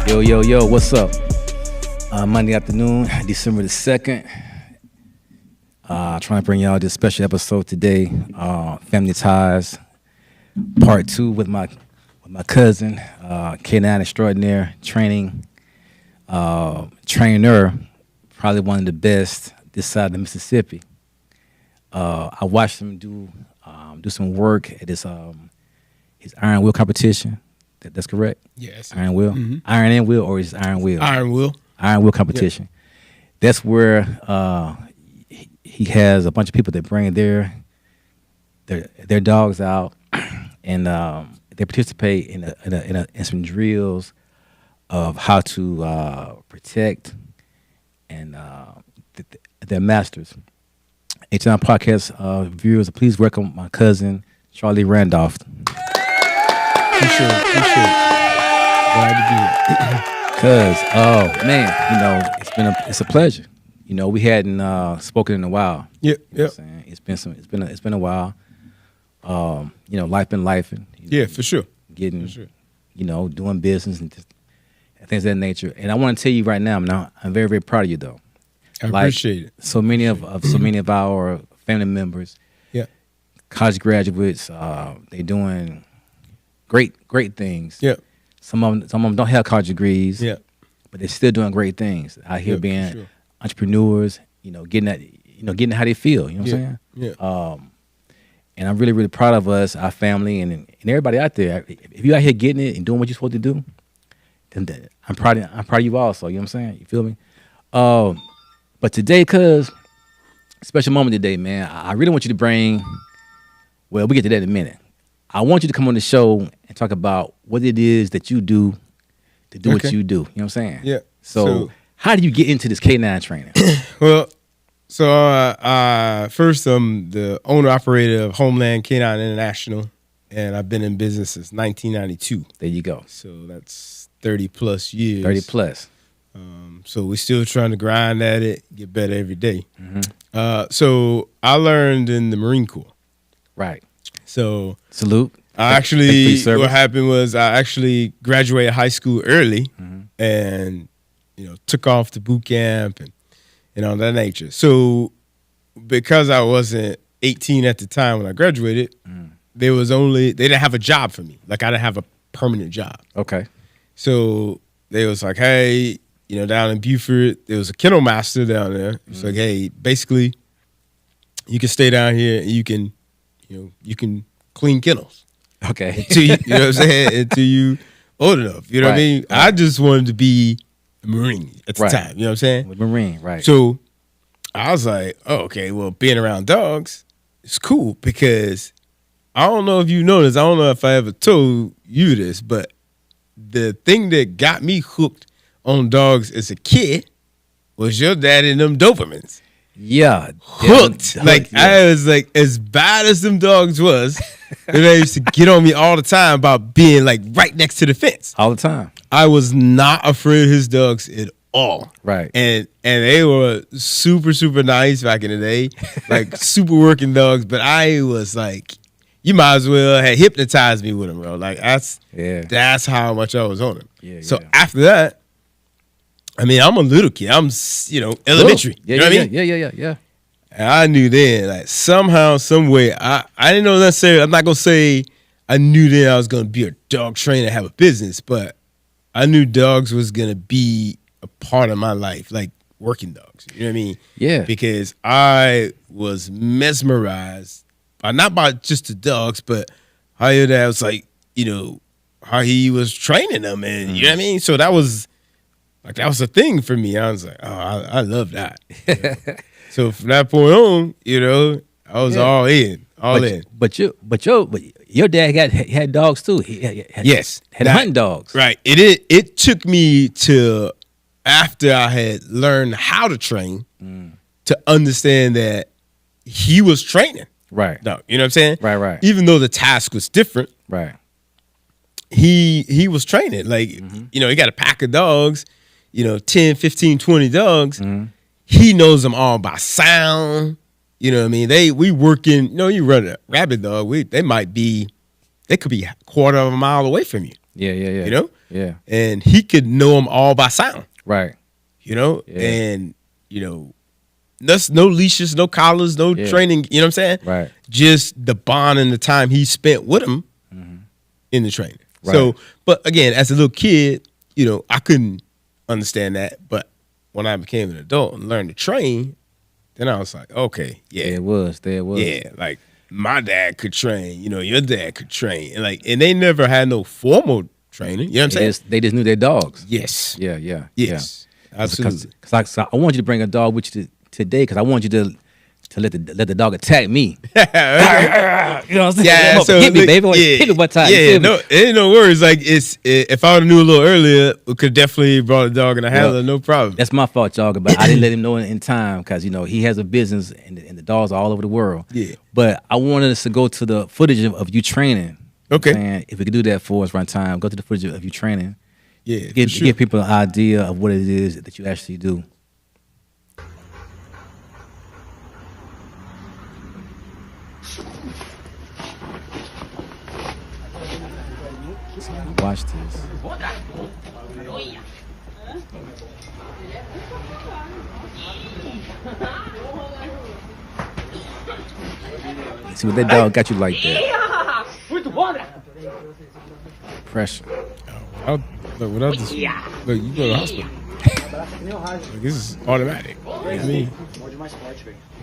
Yo, what's up? Monday afternoon, December the 2nd. Trying to bring y'all this special episode today, Family Ties, part 2 with my cousin, K9 Extraordinaire trainer, probably one of the best this side of the Mississippi. I watched him do some work at his iron wheel competition. That's correct? Yes. Iron wheel? Mm-hmm. Iron and wheel, or is it iron wheel? Iron wheel. Iron wheel competition. Yeah. That's where he has a bunch of people that bring their dogs out, and they participate in some drills of how to protect and their masters. Atown podcast viewers, please welcome my cousin Charlie Randolph. Appreciate it. Glad to be here. Cause, oh man, it's a pleasure. We hadn't spoken in a while. Yep. It's been a while. Life been lifing. Yeah, for sure. Doing business and things of that nature. And I want to tell you right now, I'm very, very proud of you though. I appreciate it. So many of our family members, college graduates, they doing great things. Yeah. Some of them don't have college degrees. Yeah. But they're still doing great things out here, being entrepreneurs. Getting how they feel. You know what I'm saying? Yeah. And I'm really, really proud of us, our family, and everybody out there. If you out here getting it and doing what you're supposed to do, then I'm proud of you also. You know what I'm saying? You feel me? But today, special moment today, man. I really want you to bring. Well, we get to that in a minute. I want you to come on the show and talk about what it is that you do to do what you do. You know what I'm saying? Yeah. So how do you get into this K9 training? Well, first I'm the owner-operator of Homeland K9 International, and I've been in business since 1992. There you go. So that's 30-plus years. 30-plus. So we're still trying to grind at it, get better every day. Mm-hmm. So I learned in the Marine Corps. Right. So salute. What happened was I actually graduated high school early, and took off to boot camp and all that nature. So because I wasn't 18 at the time when I graduated, they didn't have a job for me. Like I didn't have a permanent job. Okay. So they was like, hey, down in Beaufort, there was a kennel master down there. It's like, hey, basically, you can stay down here and you can clean kennels. Okay. Until you know what I'm saying? Until you old enough. You know what I mean? Right. I just wanted to be a Marine at the time. You know what I'm saying? Marine, right. So I was like, oh, okay, well, being around dogs is cool because I don't know if you know this. I don't know if I ever told you this, but the thing that got me hooked on dogs as a kid was your daddy and them Dobermans. Yeah. Hooked. I was like, as bad as them dogs was, they used to get on me all the time about being like right next to the fence. All the time. I was not afraid of his dogs at all. Right. And they were super, super nice back in the day. Like super working dogs. But I was like, you might as well have hypnotized me with them, bro. Like that's how much I was on them. Yeah. So after that, I mean, I'm a little kid. I'm, elementary. Yeah, you know what I mean? Yeah. And I knew then, like, somehow, some way, I didn't know necessarily, I'm not going to say I knew then I was going to be a dog trainer, have a business, but I knew dogs was going to be a part of my life, like working dogs. You know what I mean? Yeah. Because I was mesmerized, not by just the dogs, but how your dad was like, how he was training them. And you know what I mean? So that was a thing for me. I was like, oh, I love that. So from that point on, I was all in. But your dad had dogs too. He had hunting dogs. Right. It took me to after I had learned how to train to understand that he was training. Right. No, you know what I'm saying? Right. Even though the task was different. Right. He was training. Like, he got a pack of dogs, 10, 15, 20 dogs. He knows them all by sound. You know what I mean? We working, you run a rabbit dog, they could be a quarter of a mile away from you. Yeah. You know? Yeah. and he could know them all by sound. Right. You know, Yeah. and that's no leashes, no collars, no training. You know what I'm saying? Right. Just the bond and the time he spent with him in the training. Right. So, but again, as a little kid, I couldn't understand that. But when I became an adult and learned to train, then I was like, okay, yeah, There it was. yeah, like my dad could train. Your dad could train, and they never had no formal training. You know what I'm saying? They just knew their dogs. Yes. Yeah. Yes. Absolutely. Because I want you to bring a dog with you today because I want you to let the dog attack me. Okay. You know what I'm saying? Yeah, so hit me, baby. yeah, Hit me one time. Yeah, no, ain't no worries. Like if I would have knew a little earlier, we could definitely brought a dog in a handler, no problem. That's my fault, y'all. But I didn't let him know in time because he has a business and the dogs are all over the world. Yeah. But I wanted us to go to the footage of you training. Okay. And if we could do that for us one time, go to the footage of you training. Yeah, Give people an idea of what it is that you actually do. Watch this. See what that dog got you like that. Pressure. Without this, look, you go to the hospital. Like, this is automatic. You know what I mean?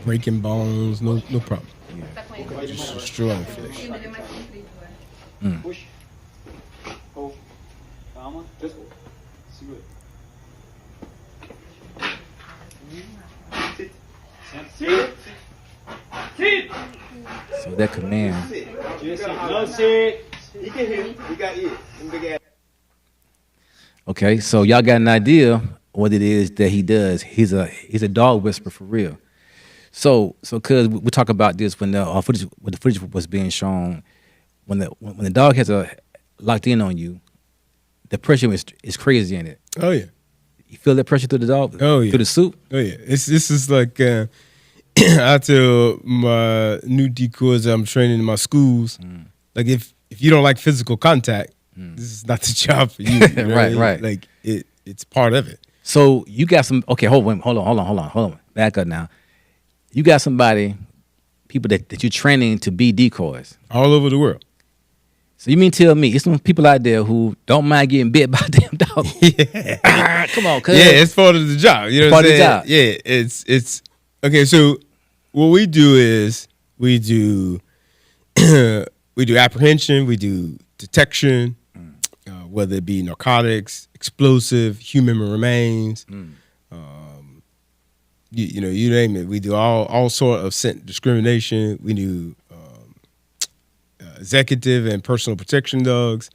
Breaking bones, no problem. Just destroying fish. So that command. Okay, so y'all got an idea what it is that he does. He's a dog whisperer for real. So cause we talk about this when the footage was being shown, when the dog has locked in on you, the pressure is crazy in it. Oh yeah. You feel that pressure through the dog? Oh yeah. Through the suit? Oh yeah. This is like I tell my new decoys that I'm training in my schools, like if you don't like physical contact, this is not the job for you. You know what I mean? Right. Like it's part of it. So you got some. Okay, hold on. Back up now. You got people that you're training to be decoys All over the world. So you mean tell me it's some people out there who don't mind getting bit by a damn dog? Yeah. Come on, cuz. Yeah, it's part of the job. You know what I'm saying? Part of the job. Yeah, it's okay. So what we do is we do apprehension, we do detection, whether it be narcotics, explosive, human remains, you name it. We do all sort of scent discrimination. We do executive and personal protection dogs.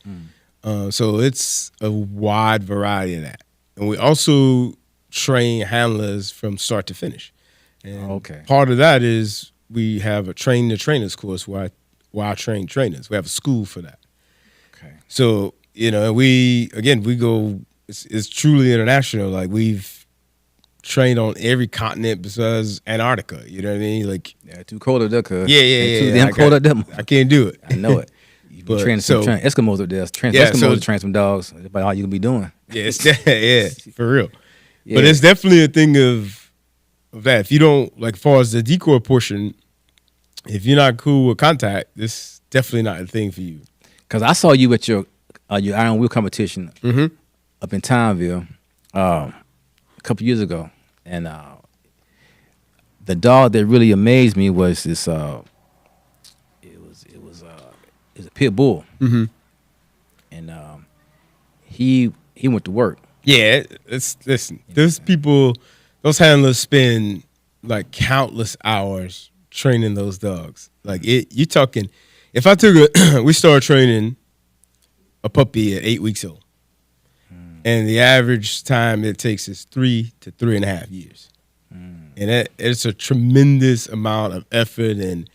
So it's a wide variety of that. And we also train handlers from start to finish. And part of that is we have a train the trainers course where I train trainers. We have a school for that. Okay. So, we go, it's truly international. Like we've trained on every continent besides Antarctica. You know what I mean? Like, yeah, too cold up there, cuz. Yeah. Too damn cold up there. I can't do it. I know it. You be training Eskimos up there. Eskimos to train some dogs. That's about all you can be doing. Yeah, for real. Yeah. But it's definitely a thing of that. If you don't, like, as far as the decoy portion, if you're not cool with contact, this is definitely not a thing for you. Because I saw you at your Iron Wheel competition up in Townville a couple years ago. And the dog that really amazed me was this, it was a pit bull. Mm-hmm. And he went to work. Yeah, listen, those people, those handlers spend like countless hours training those dogs. Like you talking, if I took we started training a puppy at 8 weeks old. And the average time it takes is 3 to 3.5 years. And it's a tremendous amount of effort and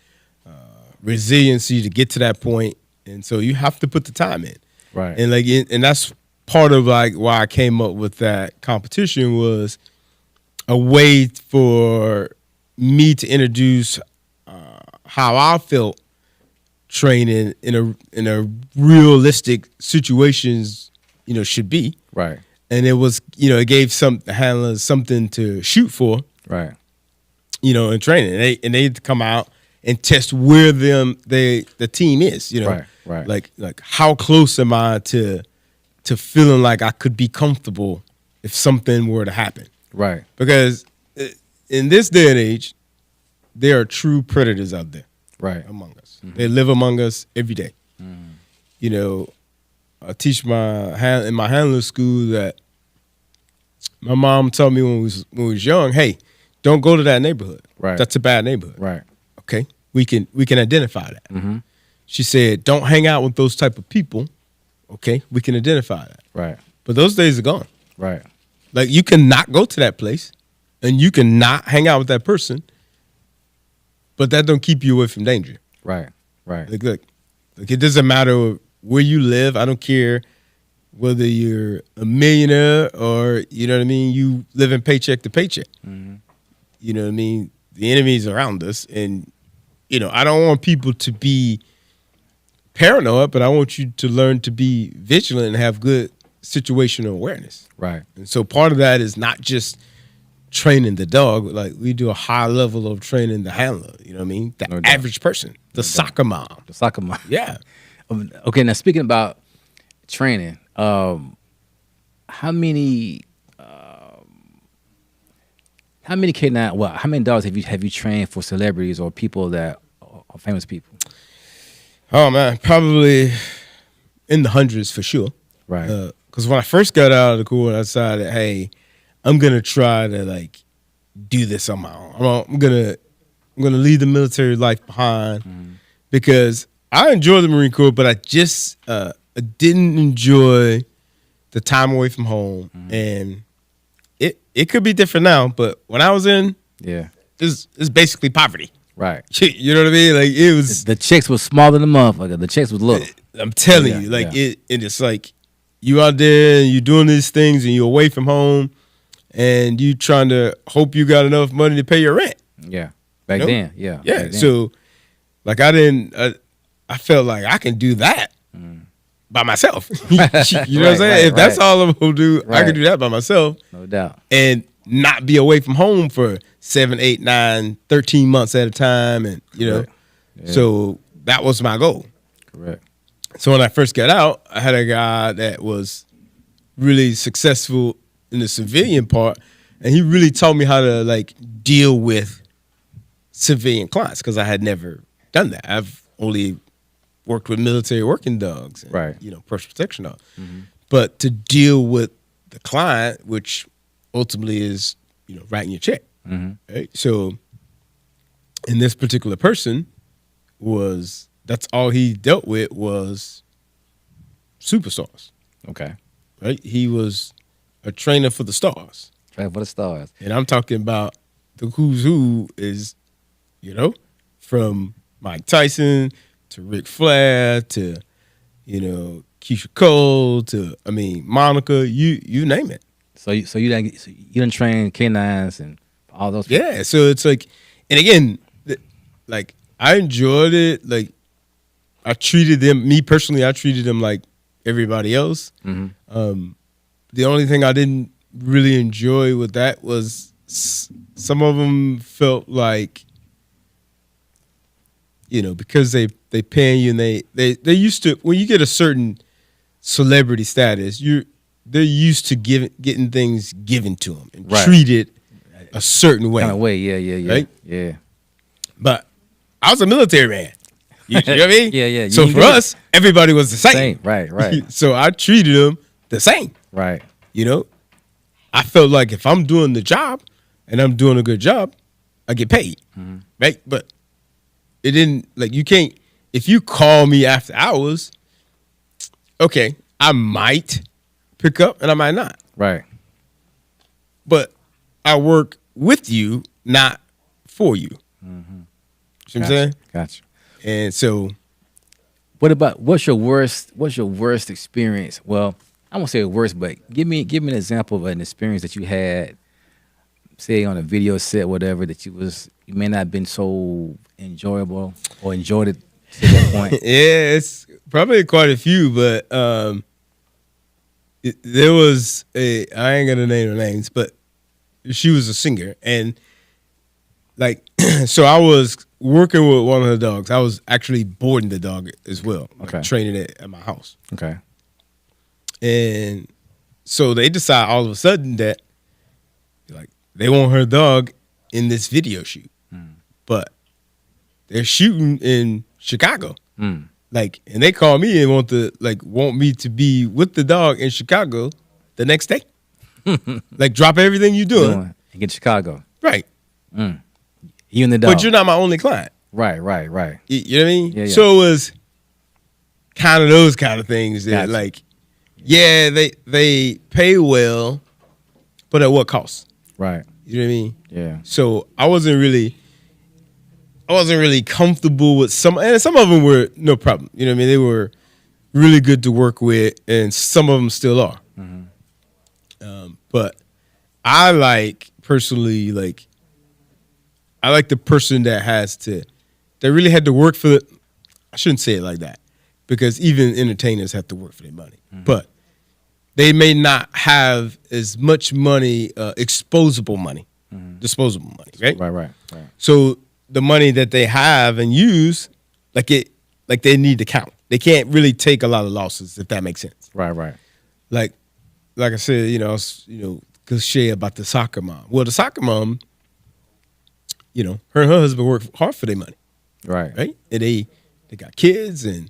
resiliency to get to that point. And so you have to put the time in. Right. And and that's part of like why I came up with that competition was a way for me to introduce how I felt training in a realistic situations should be. Right. And it was, it gave some handlers something to shoot for, Right. In training. And they'd come out and test where the team is, Right. Like how close am I to feeling like I could be comfortable if something were to happen. Right. Because in this day and age, there are true predators out there. Right. Among us. Mm-hmm. They live among us every day. Mm-hmm. I teach in my handler school that my mom told me when we was young, hey, don't go to that neighborhood. Right. That's a bad neighborhood. Right. Okay. We can identify that. Mm-hmm. She said, don't hang out with those type of people. Okay. We can identify that. Right. But those days are gone. Right. Like you cannot go to that place and you cannot hang out with that person, but that don't keep you away from danger. Right. Right. Like, look, it doesn't matter where you live. I don't care whether you're a millionaire or, you know what I mean, you live in paycheck to paycheck. Mm-hmm. You know what I mean? The enemy's around us. And, I don't want people to be paranoid, but I want you to learn to be vigilant and have good situational awareness. Right. And so part of that is not just training the dog. Like we do a high level of training the handler. You know what I mean? The average person, the soccer mom. The soccer mom. Yeah. Okay. Now speaking about training, how many canine? Well, how many dogs have you trained for celebrities or people that are famous people? Oh man, probably in the hundreds for sure. Right. Because when I first got out of the Corps, I decided, hey, I'm gonna try to like do this on my own. I'm gonna leave the military life behind because I enjoy the Marine Corps, but I just didn't enjoy the time away from home, and it could be different now. But when I was in, it's basically poverty. Right. You know what I mean? Like it was the checks was smaller than motherfucker. The checks was little. I'm telling you, like it's like you out there and you're doing these things and you're away from home and you trying to hope you got enough money to pay your rent. Yeah. Back then. Yeah. Yeah. Back then. So like I felt like I can do that by myself. You know what I'm saying? If that's all I'm gonna do, I can do that by myself. No doubt. And not be away from home for 7, 8, 9, 13 months at a time. And so that was my goal. Correct. So when I first got out, I had a guy that was really successful in the civilian part, and he really taught me how to like deal with civilian clients because I had never done that. I've only worked with military working dogs, and, right? Personal protection dogs. But to deal with the client, which ultimately is writing your check, right? So, and this particular person that's all he dealt with was superstars. Okay. Right? He was a trainer for the stars. Trainer for the stars. And I'm talking about the who's who is, from Mike Tyson to Ric Flair to, Keisha Cole to, Monica, you name it. So you didn't train canines and all those people. Yeah. So it's like, and again, like I enjoyed it. Like I treated them like everybody else. The only thing I didn't really enjoy with that was some of them felt like, because they paying you and they used to, when you get a certain celebrity status, they're used to getting things given to them and treated a certain way. Kind of way, yeah. Right? Yeah. But I was a military man. You know what I mean? Yeah. So for us, everybody was the same. Right. So I treated them the same. Right. I felt like if I'm doing the job and I'm doing a good job, I get paid. Right? But it didn't, like, you can't, if you call me after hours, okay, I might pick up and I might not. Right. But I work with you, not for you. You know what I'm saying? Gotcha. And so, what's your worst experience? Well, I won't say worst, but give me an example of an experience that you had, say on a video set, whatever, that you may not have been so enjoyable or enjoyed it to that point. Yeah, it's probably quite a few, but there was I ain't gonna name her names, but she was a singer, and like, so I was working with one of the dogs. I was actually boarding the dog as well, Okay. training it at my house. Okay. And so they decide all of a sudden that like they want her dog in this video shoot, but they're shooting in Chicago. Like, and they call me and want me to be with the dog in Chicago the next day. Like, drop everything you're doing. And get to Chicago. Right. You and the dog. But you're not my only client. Right. You know what I mean? Yeah. So it was kind of those kind of things that, Gotcha. like, yeah, they pay well, but at what cost? Right. You know what I mean? Yeah. So I wasn't really comfortable with some of them were no problem. You know what I mean? They were really good to work with, and some of them still are. But I like personally, like, I like the person that really had to work for I shouldn't say it like that, because even entertainers have to work for their money. But they may not have as much money, disposable money, right? Right. So the money that they have and use, like they need to count. They can't really take a lot of losses, if that makes sense. Right. Like I said, cliche about the soccer mom. Well, the soccer mom, her and her husband work hard for their money, Right. right? And they got kids, and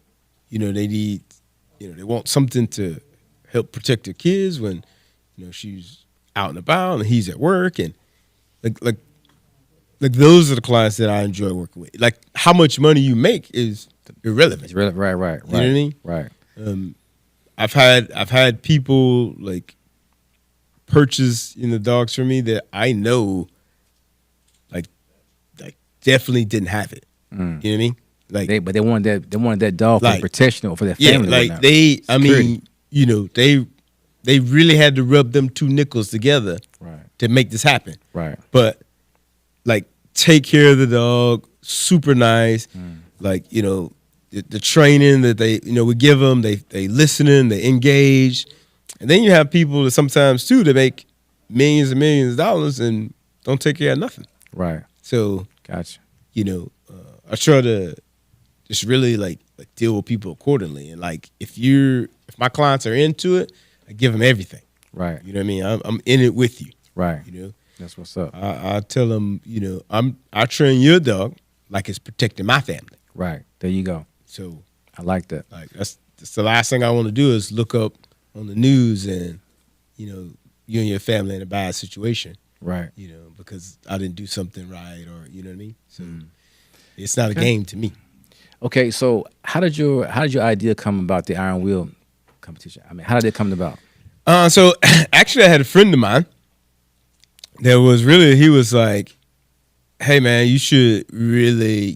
they need, they want something to help protect their kids when she's out and about and he's at work, and like those are the clients that I enjoy working with. Like, how much money you make is irrelevant. It's relevant. Right. You know what I mean? Right. I've had people like purchase dogs for me that I know like definitely didn't have it. You know what I mean? Like, They wanted that dog for Like, protection or for their yeah, family. like right now. they, I Security. mean, they really had to rub them two nickels together Right. to make this happen. Right. But like, take care of the dog, super nice. Like, the training that they, we give them, they listening, they engage. And then you have people that sometimes too that make millions and millions of dollars and don't take care of nothing. Right. So, Gotcha. I try to just really like deal with people accordingly. And like, if my clients are into it, I give them everything. Right. You know what I mean? I'm in it with you. Right. You know, That's what's up. I tell them, I train your dog like it's protecting my family. Right. There you go. So I like that. like that's the last thing I want to do is look up on the news and you and your family in a bad situation. Right. Because I didn't do something right, or you know what I mean. So it's not a game to me. Okay. So how did your idea come about, the Iron Wheel competition? I mean, how did it come about? So actually, I had a friend of mine that was really, he was like, "Hey man, you should really,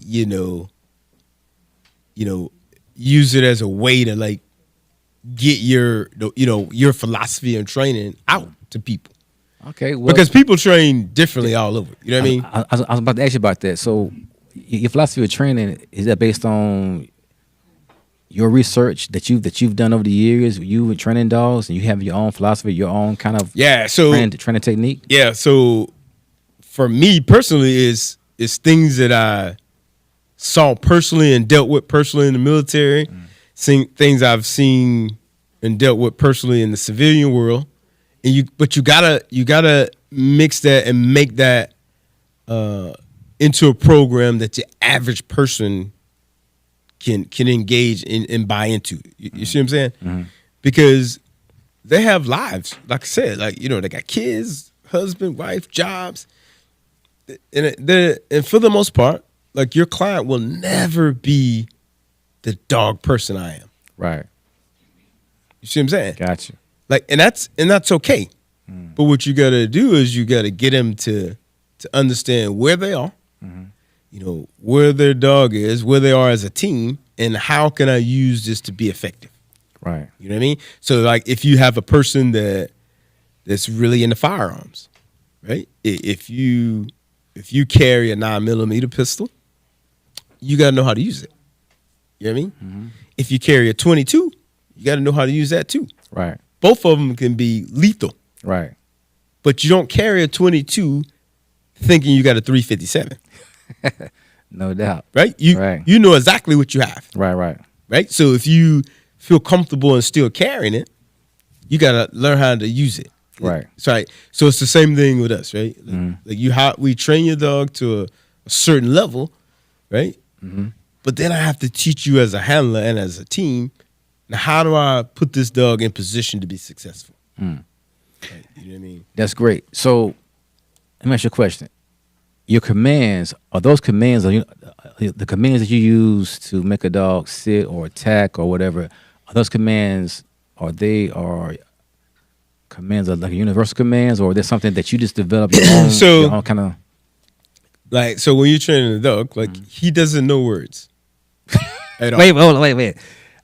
use it as a way to like get your philosophy and training out to people, Okay. Well, because people train differently all over. You know what I mean? I was about to ask you about that. So your philosophy of training, is that based on your research that you've done over the years? You were training dogs, and you have your own philosophy, your own kind of Yeah. So training technique. yeah. So for me personally, is things that I saw personally and dealt with personally in the military, things I've seen and dealt with personally in the civilian world, and but you gotta mix that and make that into a program that the average person can engage in and buy into. You see what I'm saying? Because they have lives, like I said, like they got kids, husband, wife, jobs, and for the most part, like, your client will never be the dog person I am. Right. You see what I'm saying? Gotcha. Like, and that's okay. But what you got to do is you got to get them to understand where they are, where their dog is, where they are as a team, and how can I use this to be effective. Right. You know what I mean? So like, if you have a person that's really into firearms, right? If you carry a 9mm pistol, you got to know how to use it. You know what I mean? If you carry a .22, you got to know how to use that too. Right. both of them can be lethal. Right. But you don't carry a 22 thinking you got a 357. No doubt. Right? You know exactly what you have. Right? So if you feel comfortable and still carrying it, you got to learn how to use it. Right. So it's the same thing with us, right? Like we train your dog to a certain level, right? But then I have to teach you as a handler and as a team, now how do I put this dog in position to be successful? Right? You know what I mean? That's great. So let me ask you a question. Your commands, are those commands, the commands that you use to make a dog sit or attack or whatever, are those commands, are commands like universal commands, or are there something that you just develop your own, your own kind of? Like, so when you're training a dog, like he doesn't know words. At all. Wait.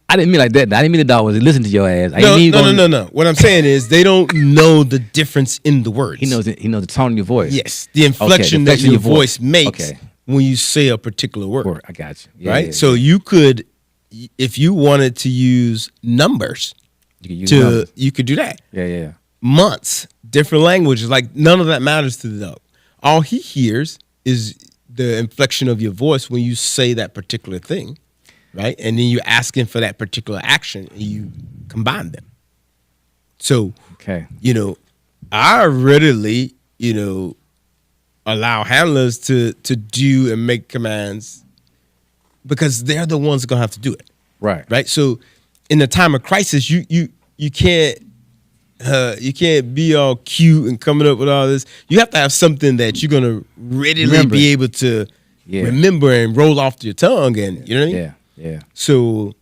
I didn't mean like that. I didn't mean the dog was listening to your ass. No. What I'm saying is they don't know the difference in the words. He knows the tone of your voice. Yes, the inflection that your voice makes when you say a particular word. I got you. Yeah, right? Yeah, so you could, if you wanted to use numbers, you could do that. Yeah. Months, different languages, like none of that matters to the dog. All he hears is the inflection of your voice when you say that particular thing. Right, and then you're asking for that particular action, and you combine them. So, I readily, allow handlers to do and make commands because they're the ones gonna have to do it. Right. So, in the time of crisis, you can't be all cute and coming up with all this. You have to have something that you're gonna readily be able to remember and roll off your tongue, and you know what I mean. Yeah. So,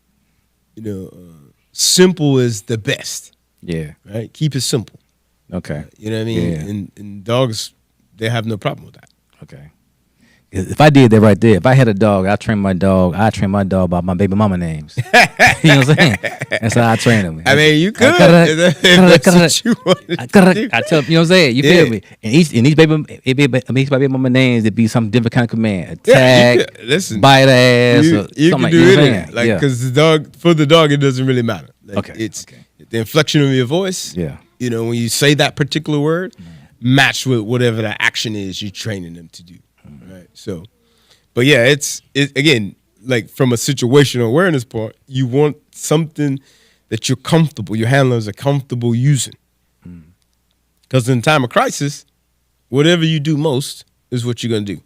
simple is the best. Yeah. Right? Keep it simple. Okay. You know what I mean? Yeah. And dogs, they have no problem with that. Okay. If I did that right there, if I had a dog, I train my dog by my baby mama names. You know what I'm saying? That's how I train them. I mean, you could. I tell you know what I'm saying? You feel me? And each baby mama names, it'd be some different kind of command. Attack, bite ass, you can something do anything. Like, because the dog, it doesn't really matter. Like, it's the inflection of your voice. Yeah. When you say that particular word, match with whatever the action is you're training them to do. Right. So, but yeah, it's again, like from a situational awareness part, you want something that your handlers are comfortable using. Because in time of crisis, whatever you do most is what you're going to do.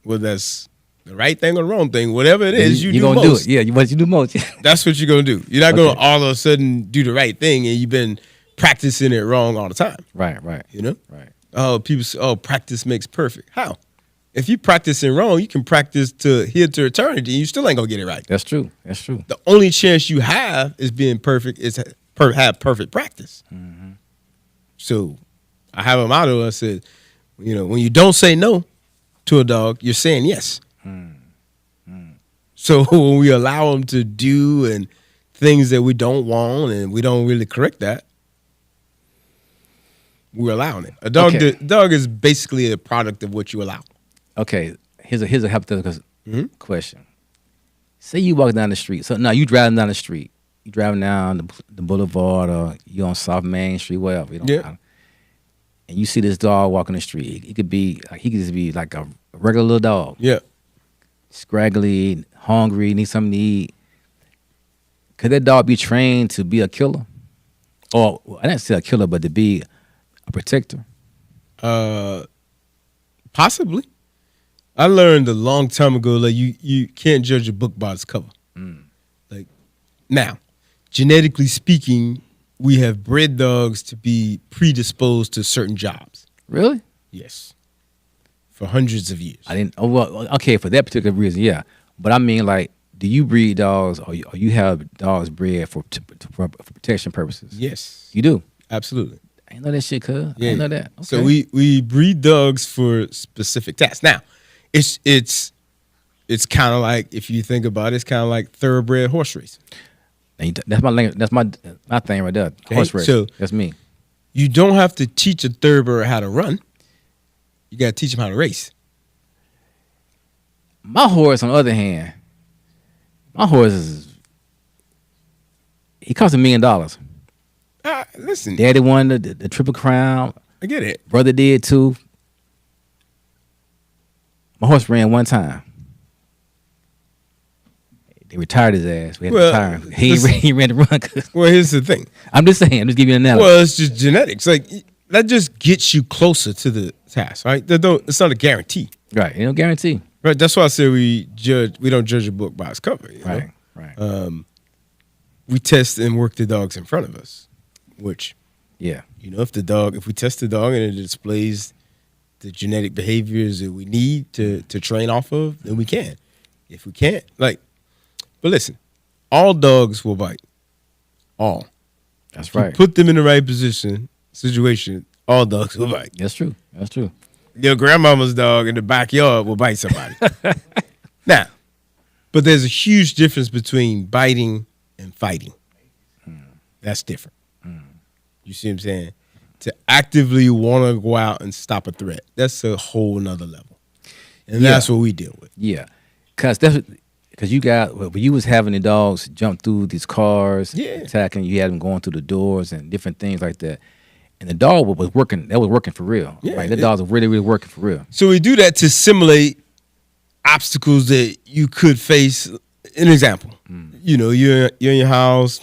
Whether that's the right thing or the wrong thing, whatever it is, you do most. Do it. Yeah, what you do most. That's what you're going to do. You're not going to all of a sudden do the right thing and you've been practicing it wrong all the time. Right. Right. Oh, people say, practice makes perfect. How? If you practicing wrong, you can practice to eternity, and you still ain't gonna get it right. That's true. The only chance you have is being perfect is have perfect practice. So I have a motto. I said, when you don't say no to a dog, you're saying yes. So when we allow them to do and things that we don't want, and we don't really correct that, we're allowing it. A dog, dog is basically a product of what you allow. Okay, here's a hypothetical question. Say you walk down the street. So now you driving down the street. You driving down the boulevard, or you on South Main Street, whatever. And you see this dog walking the street. He could just be like a regular little dog. Yeah, scraggly, hungry, need something to eat. Could that dog be trained to be a killer? Or I didn't say a killer, but to be a protector? Possibly. I learned a long time ago, like you can't judge a book by its cover. Like now, genetically speaking, we have bred dogs to be predisposed to certain jobs. Really? Yes. For hundreds of years. I didn't. Oh well, okay, for that particular reason, yeah. But I mean, like, do you breed dogs, or you have dogs bred for protection purposes? Yes. You do? Absolutely. I didn't know that shit, cuz. I didn't know that. Okay. So we breed dogs for specific tasks. Now, it's kind of like, if you think about it, it's kind of like thoroughbred horse racing. That's my language. That's my thing right there. Okay? Horse racing. So that's me. You don't have to teach a thoroughbred how to run. You got to teach him how to race. My horse, on the other hand, he costs $1 million. Listen, Daddy won the Triple Crown. I get it. Brother did too. My horse ran one time. They retired his ass. We had to retire him. He ran the run. Well, here's the thing. I'm just saying. I'm just giving you an analogy. Well, it's just genetics. Like that just gets you closer to the task, right? It's not a guarantee. Right. You don't guarantee. Right. That's why I say we don't judge a book by its cover. You know? Right. We test and work the dogs in front of us, which, yeah, if we test the dog and it displays the genetic behaviors that we need to train off of, then we can. If we can't, but listen, all dogs will bite. All. That's right. You put them in the right situation, all dogs will bite. That's true. Your grandmama's dog in the backyard will bite somebody. Now, but there's a huge difference between biting and fighting. That's different. You see what I'm saying? To actively want to go out and stop a threat, that's a whole nother level. And that's what we deal with. Yeah. Because when you was having the dogs jump through these cars, attacking, you had them going through the doors and different things like that. And the dog was working. That was working for real. Yeah, the dogs were really, really working for real. So we do that to simulate obstacles that you could face. An example, you're in your house,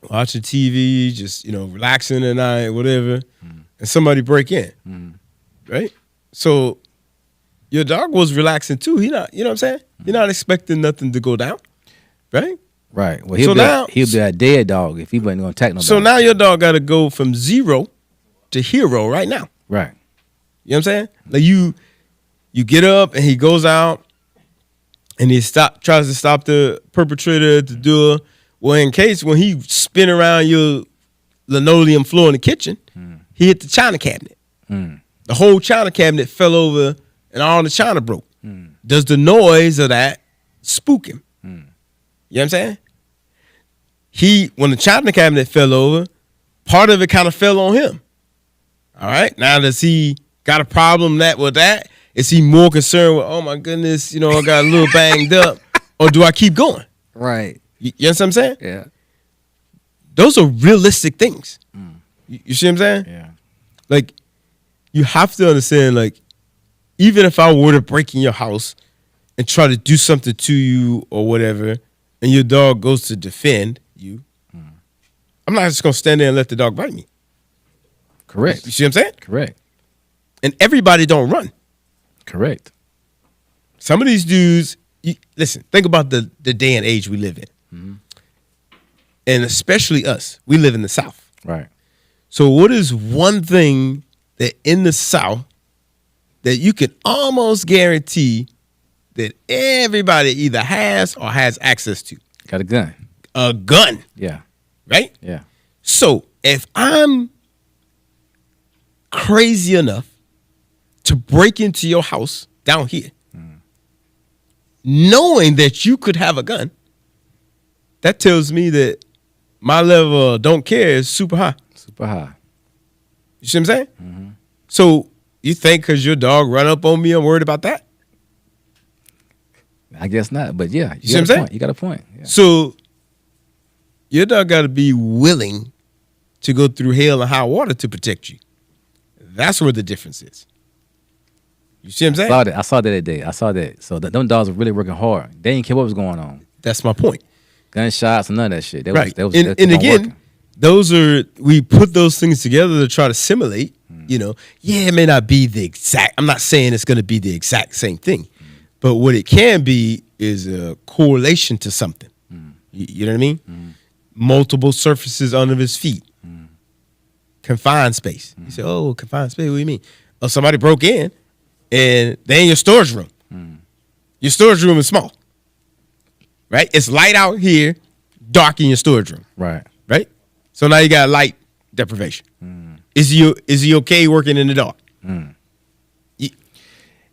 watching TV, just relaxing at night, whatever, and somebody break in, right? So your dog was relaxing too. He not, you know what I'm saying? You're not expecting nothing to go down, right? Right. Well, he'll be a dead dog if he wasn't going to attack nobody. So now your dog got to go from 0 to hero right now. Right. You know what I'm saying? Like you get up and he goes out and he tries to stop the perpetrator at the door. Well, in case when he spin around your linoleum floor in the kitchen, he hit the china cabinet. The whole china cabinet fell over and all the china broke. Does the noise of that spook him? You know what I'm saying? When the china cabinet fell over, part of it kind of fell on him. All right. Now, does he got a problem with that? Is he more concerned with, oh my goodness, I got a little banged up, or do I keep going? Right. You know what I'm saying? Yeah. Those are realistic things. You see what I'm saying? Yeah. Like, you have to understand, even if I were to break in your house and try to do something to you or whatever, and your dog goes to defend you, I'm not just going to stand there and let the dog bite me. Correct. You see what I'm saying? Correct. And everybody don't run. Correct. Some of these dudes, listen, think about the day and age we live in. And especially us. We live in the South. Right. So what is one thing that in the South that you can almost guarantee that everybody either has or has access to? Got a gun. A gun. Yeah. Right? Yeah. So if I'm crazy enough to break into your house down here, knowing that you could have a gun, that tells me that my level of don't care is super high. Super high. You see what I'm saying? So you think because your dog run up on me, I'm worried about that? I guess not, but yeah. You see what I'm saying? You got a point. Yeah. So your dog got to be willing to go through hell and high water to protect you. That's where the difference is. You see what I'm saying? I saw that today. I saw that. So them dogs were really working hard. They didn't care what was going on. That's my point. Gunshots and none of that shit. Right. And again, we put those things together to try to simulate, it may not be the exact, I'm not saying it's going to be the exact same thing, but what it can be is a correlation to something. You know what I mean? Multiple surfaces under his feet. Confined space. You say, oh, confined space, what do you mean? Oh, somebody broke in and they're in your storage room. Your storage room is small. Right? It's light out here, dark in your storage room. Right. Right? So now you got light deprivation. Is he okay working in the dark?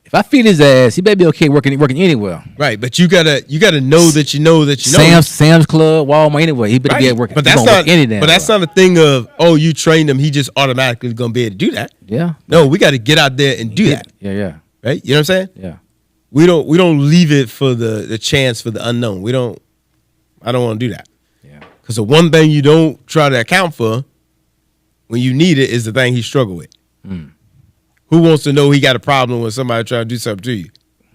If I feed his ass, he better be okay working anywhere. Right, but you gotta know that you know that you know. Sam's Club, Walmart, anywhere. He better be at working. But that's not a thing of, oh, you trained him, he just automatically gonna be able to do that. Yeah. No, we got to get out there and do that. Yeah. Right? You know what I'm saying? Yeah. We don't leave it for the chance for the unknown. I don't want to do that. Yeah. Because the one thing you don't try to account for when you need it is the thing he struggled with. Who wants to know he got a problem when somebody try to do something to you?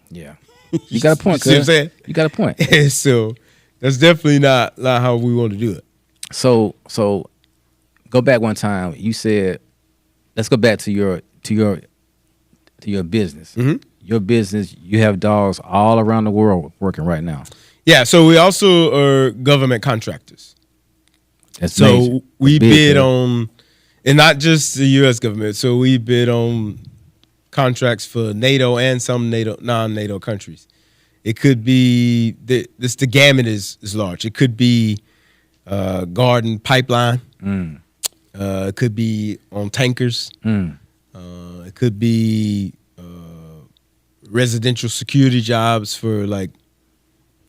Yeah. You got a point, See what I'm saying? You got a point. So that's definitely not how we want to do it. So go back one time. You said, let's go back to your business. Mm-hmm. Your business, you have dogs all around the world working right now. Yeah, so we also are government contractors. That's so major. we Big, bid man. on, and not just the U.S. government. So we bid on contracts for NATO and some non-NATO countries. It could be the gamut is large. It could be garden pipeline. It could be on tankers. It could be residential security jobs for like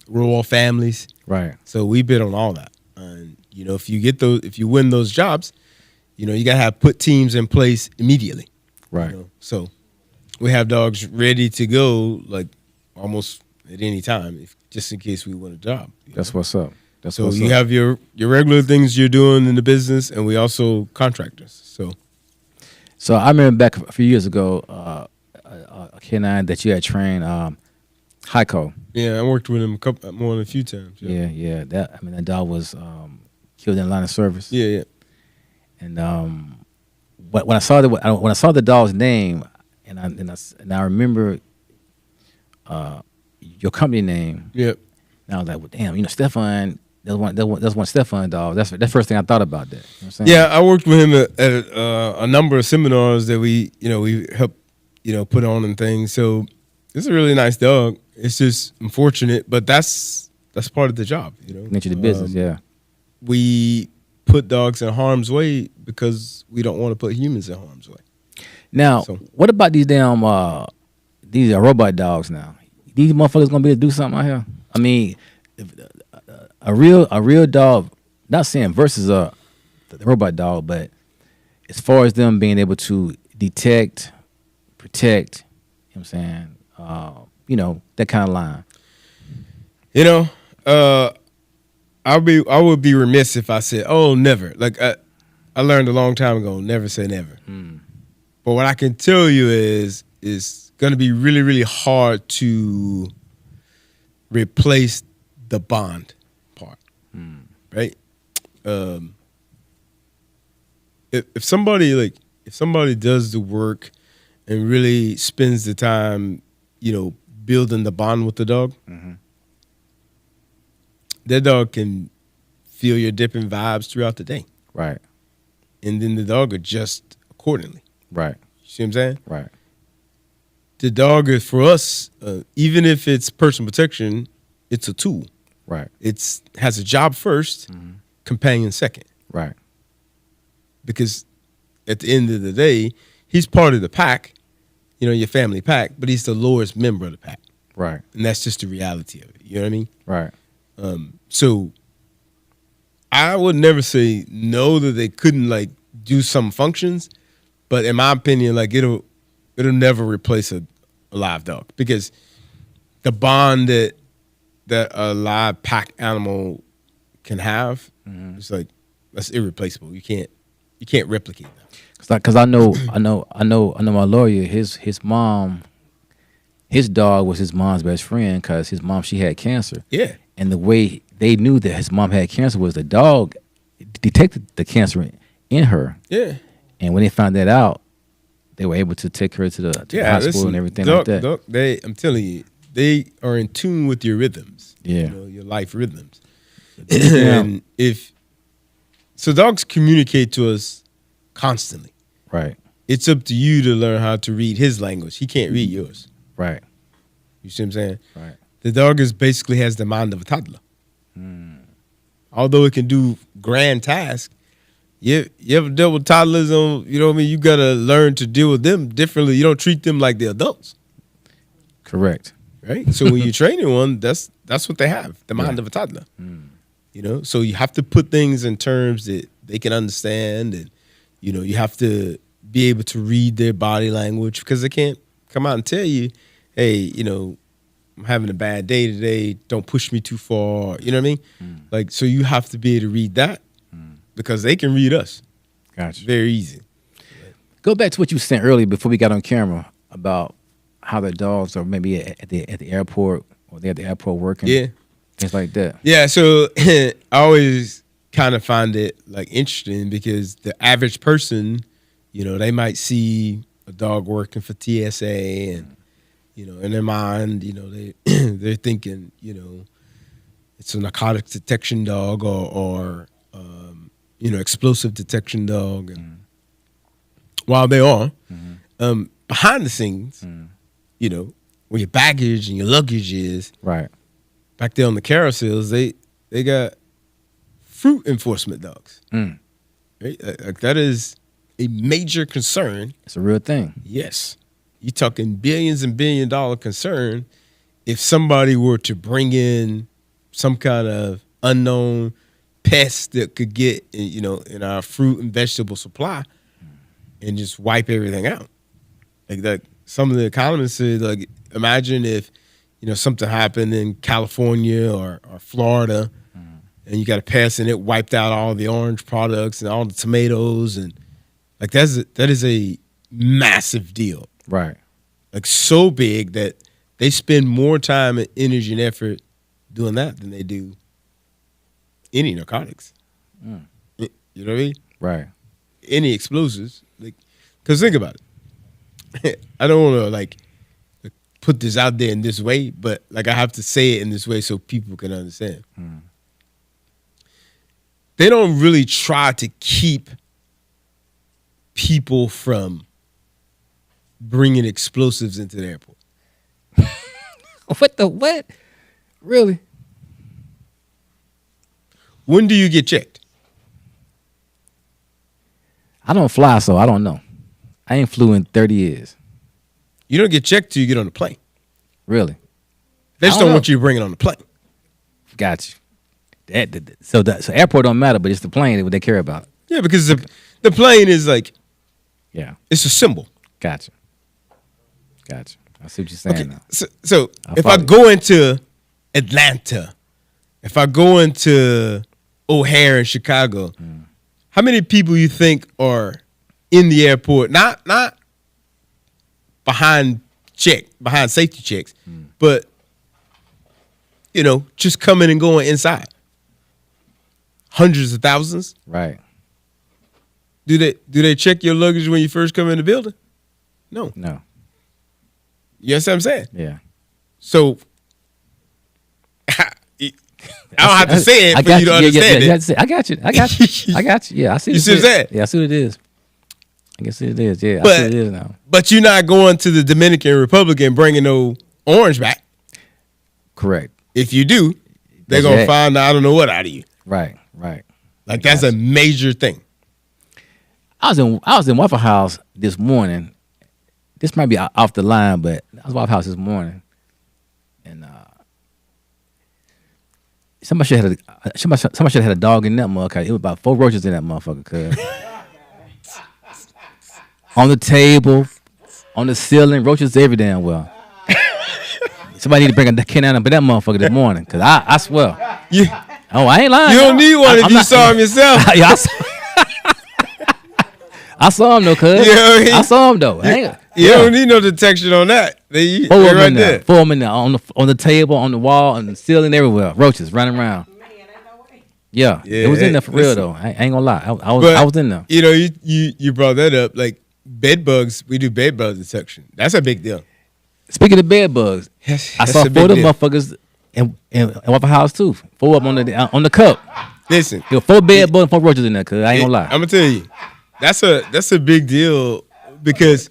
rural families. Right. So we bid on all that. And if you win those jobs, you gotta have put teams in place immediately. Right. So we have dogs ready to go like almost at any time, just in case we win a job. That's what's up. That's so what's you up. have your regular things you're doing in the business, and we also contractors. So I remember back a few years ago, a canine that you had trained, Heiko. Yeah, I worked with him more than a few times. Yeah. That dog was killed in the line of service. Yeah. And when I saw the dog's name, and I remember your company name. Yep. And I was like, well, damn, Stefan. That's one Stefan dog. That's the first thing I thought about that. You know what I'm saying? Yeah, I worked with him at a number of seminars that we helped put on and things. So it's a really nice dog. It's just unfortunate, but that's part of the job. Nature of the business. Yeah. We put dogs in harm's way because we don't want to put humans in harm's way. Now, what about these damn these robot dogs? Now, these motherfuckers gonna be able to do something out here? I mean, a real dog. Not saying versus the robot dog, but as far as them being able to detect, protect, you know what I'm saying, that kind of line. I would be remiss if I said, "Oh, never." Like I learned a long time ago, never say never. But what I can tell you is it's going to be really, really hard to replace the bond part, right? If somebody does the work and really spends the time, building the bond with the dog, that dog can feel your dipping vibes throughout the day. Right. And then the dog adjusts accordingly. Right. You see what I'm saying? Right. The dog is, for us, even if it's personal protection, it's a tool. Right. It's has a job first, companion second. Right. Because at the end of the day, he's part of the pack, your family pack, but he's the lowest member of the pack. Right. And that's just the reality of it. You know what I mean? Right. So I would never say no that they couldn't do some functions, but in my opinion, it'll never replace a live dog, because the bond that a live pack animal can have, it's that's irreplaceable. You can't replicate that. Because I know my lawyer. His mom, his dog was his mom's best friend because his mom, she had cancer. Yeah. And the way they knew that his mom had cancer was the dog detected the cancer in her. Yeah. And when they found that out, they were able to take her to the hospital, listen, and everything like that. I'm telling you, they are in tune with your rhythms. Yeah. Your life rhythms. And so dogs communicate to us constantly. Right. It's up to you to learn how to read his language. He can't read yours. Right. You see what I'm saying? Right. The dog basically has the mind of a toddler. Although it can do grand tasks, you ever dealt with toddlers on, you got to learn to deal with them differently. You don't treat them like they're adults. Correct. Right? So when you're training one, that's what they have, the mind of a toddler. So you have to put things in terms that they can understand, and, you have to be able to read their body language, because they can't come out and tell you, hey, I'm having a bad day today. Don't push me too far. You know what I mean? Like, so you have to be able to read that because they can read us. Gotcha. Very easy. Go back to what you were saying earlier before we got on camera about how the dogs are maybe at the airport or they're at the airport working. Yeah. Things like that. Yeah. So I always kind of find it like interesting because the average person, you know, they might see a dog working for TSA and, you know, in their mind, you know, they're thinking, you know, it's a narcotics detection dog or you know, explosive detection dog. And while they are, behind the scenes, you know, where your baggage and your luggage is, right back there on the carousels, they got fruit enforcement dogs. Right? Like that is a major concern. It's a real thing. Yes. You're talking billions and $billion concern if somebody were to bring in some kind of unknown pest that could get, you know, in our fruit and vegetable supply and just wipe everything out. Like some of the economists said, like, imagine if, you know, something happened in California or Florida and you got a pest and it wiped out all the orange products and all the tomatoes. And like, that is a massive deal. Right. Like so big that they spend more time and energy and effort doing that than they do any narcotics. You know what I mean? Right. Any explosives. Like, because think about it. I don't want to like put this out there in this way, but like I have to say it in this way so people can understand. They don't really try to keep people from bringing explosives into the airport. What? Really? When do you get checked? I don't fly, so I don't know. I ain't flew in 30 years. You don't get checked till you get on the plane. Really? They just don't want you to bring it on the plane. Got you. So airport don't matter, but it's the plane that what they care about. Yeah, because the plane is like, yeah, it's a symbol. Gotcha. I see what you're saying Okay. now. So if I go into Atlanta, if I go into O'Hare in Chicago, how many people you think are in the airport, not behind safety checks, but, you know, just coming and going inside? Hundreds of thousands? Right. Do they check your luggage when you first come in the building? No. You understand what I'm saying? Yeah. So I don't have to say it for you to understand it. I got you. Yeah, I see. You see what I'm saying? Yeah, I see what it is. I guess it is. Yeah, I see But- what it is now. But you're not going to the Dominican Republic and bringing no orange back. Correct. If you do, they're That's going to it. find I don't know what out of you. Right. Like that's a major thing. I was in Waffle House this morning. This might be off the line, but I was in Waffle House this morning, and somebody should have had a dog in that motherfucker. It was about 4 roaches in that motherfucker. Cause on the table, on the ceiling, roaches every damn well. Somebody need to bring a can out of that motherfucker this morning, cause I swear. Yeah. Oh, I ain't lying. You don't need one if you saw him yourself. Yeah, I saw him though, cuz. Yeah, I saw him though. You don't need no detection on that. They're right there. 4 of them in there on the table, on the wall, on the ceiling, everywhere. Roaches running around. Yeah, it was in there for real though. I ain't gonna lie. I was in there. You know, you brought that up. Like bed bugs, we do bed bug detection. That's a big deal. Speaking of bed bugs, I saw 4 of them motherfuckers in Waffle House too. 4 of them on the cup. Listen, There were 4 bed bugs and 4 roaches in there. Cause I ain't gonna lie. I'm gonna tell you, that's a big deal because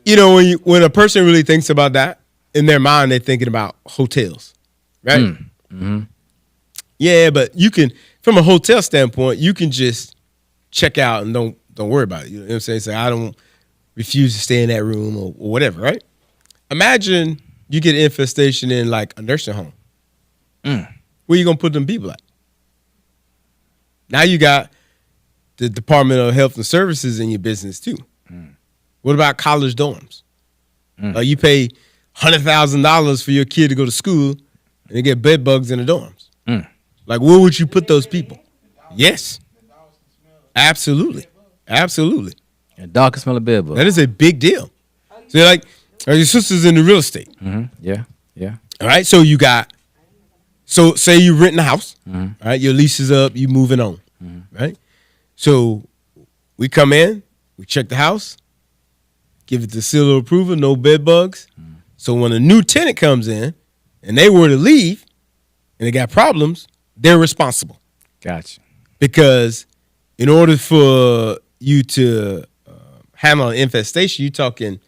you know when a person really thinks about that in their mind, they're thinking about hotels, right? Mm-hmm. Yeah, but you can, from a hotel standpoint, you can just check out and don't worry about it. You know what I'm saying? Say I don't refuse to stay in that room or whatever, right? Imagine you get an infestation in like a nursing home. Where you gonna put them people at? Now you got the Department of Health and Services in your business too. What about college dorms? You pay $100,000 for your kid to go to school and they get bed bugs in the dorms. Mm. Like, where would you put those people? Yes. Absolutely. Absolutely. A dog can smell a bed bug. That is a big deal. So, like your sister's in the real estate. Mm-hmm. Yeah. Yeah. All right. So, so say you're renting a house. All right. Your lease is up. You moving on. Right. So, we come in, we check the house, give it the seal of approval, no bed bugs. So, when a new tenant comes in and they were to leave and they got problems, they're responsible. Gotcha. Because in order for you to handle an infestation, you're talking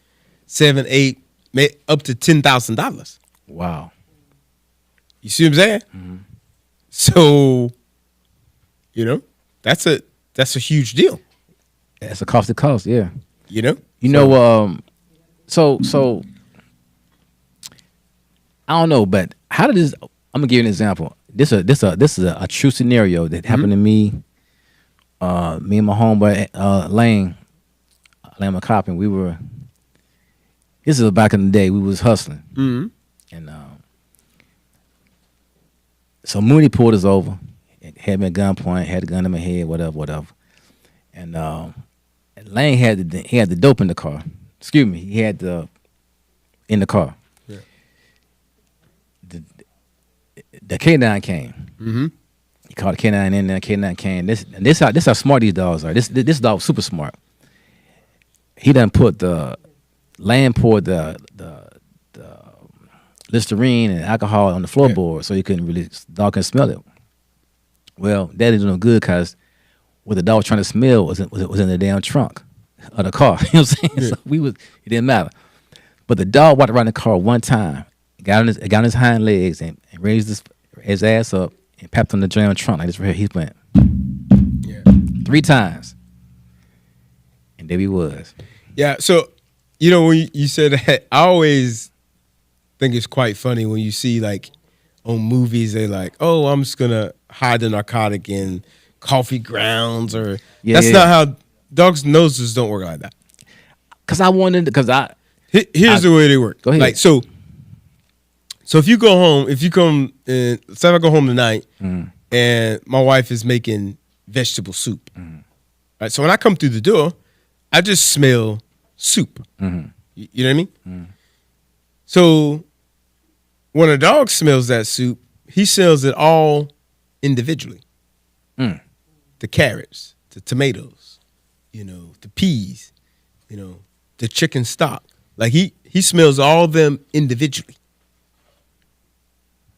$7, $8, up to $10,000. Wow. You see what I'm saying? So, that's a huge deal. That's a cost to cost. Yeah. So I don't know, but how did this? I'm gonna give you an example. This is a true scenario that happened to me. Me and my homeboy Lane McCoppin, we were. This is back in the day. We was hustling, and so Mooney pulled us over, had me at gunpoint, had a gun in my head, whatever. And Lane had the dope in the car. Excuse me, he had the in the car. Yeah. The K9 came. Mm-hmm. He called the K9 in there. K9 came. This how smart these dogs are. This dog was super smart. He done put Lane poured the Listerine and alcohol on the floorboard so he couldn't the dog couldn't smell it. Well, that didn't do no good because what the dog was trying to smell was in the damn trunk of the car. You know what I'm saying? Yeah. So it didn't matter. But the dog walked around the car one time, got on his hind legs and raised his ass up and papped on the damn trunk like this right here. He went 3 times. And there he was. Yeah, so when you said that, I always think it's quite funny when you see like on movies they're like, oh, I'm just gonna hide the narcotic in coffee grounds or that's not how dogs' noses don't work like that. Here's the way they work. Go ahead. Like so if you go home, if you come and say I go home tonight and my wife is making vegetable soup. Right, so when I come through the door, I just smell soup. You know what I mean? So when a dog smells that soup, he smells it all individually. The carrots, the tomatoes, the peas, the chicken stock. Like he smells all of them individually.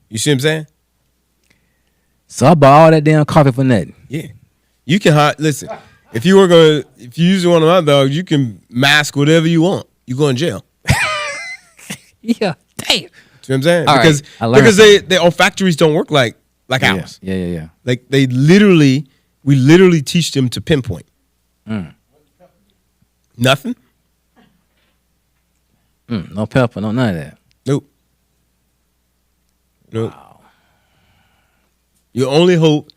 You see what I'm saying? So I bought all that damn coffee for nothing. Yeah. You can listen. If you use one of my dogs, you can mask whatever you want. You go in jail. Yeah, damn. See what I'm saying? All because they olfactories don't work like ours. Yeah. Like we literally teach them to pinpoint. Nothing. No pepper, no none of that. Nope. Wow. Your only hope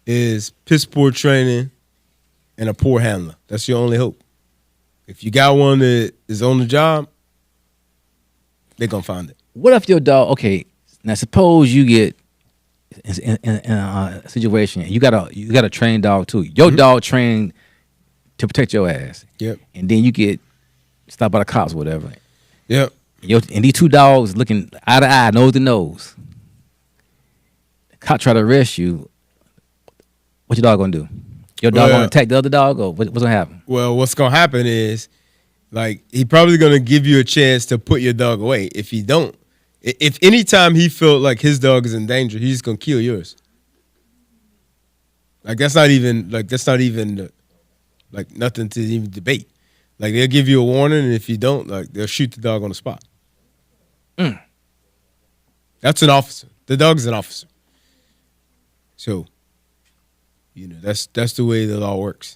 is piss poor training and a poor handler. That's your only hope. If you got one that is on the job, they're gonna find it. What if your dog? Okay, now suppose you get in a situation and you got a trained dog too. Your dog trained to protect your ass. Yep. And then you get stopped by the cops, or whatever. Yep. And these 2 dogs looking eye to eye, nose to nose. The cop try to arrest you. What your dog gonna do? Your dog gonna attack the other dog, or what's gonna happen? Well, what's gonna happen is, like, he probably gonna give you a chance to put your dog away. If he don't, if anytime he felt like his dog is in danger, he's gonna kill yours. Like that's not even nothing to even debate. Like they'll give you a warning, and if you don't, like they'll shoot the dog on the spot. That's an officer. The dog is an officer. So, that's the way the law works.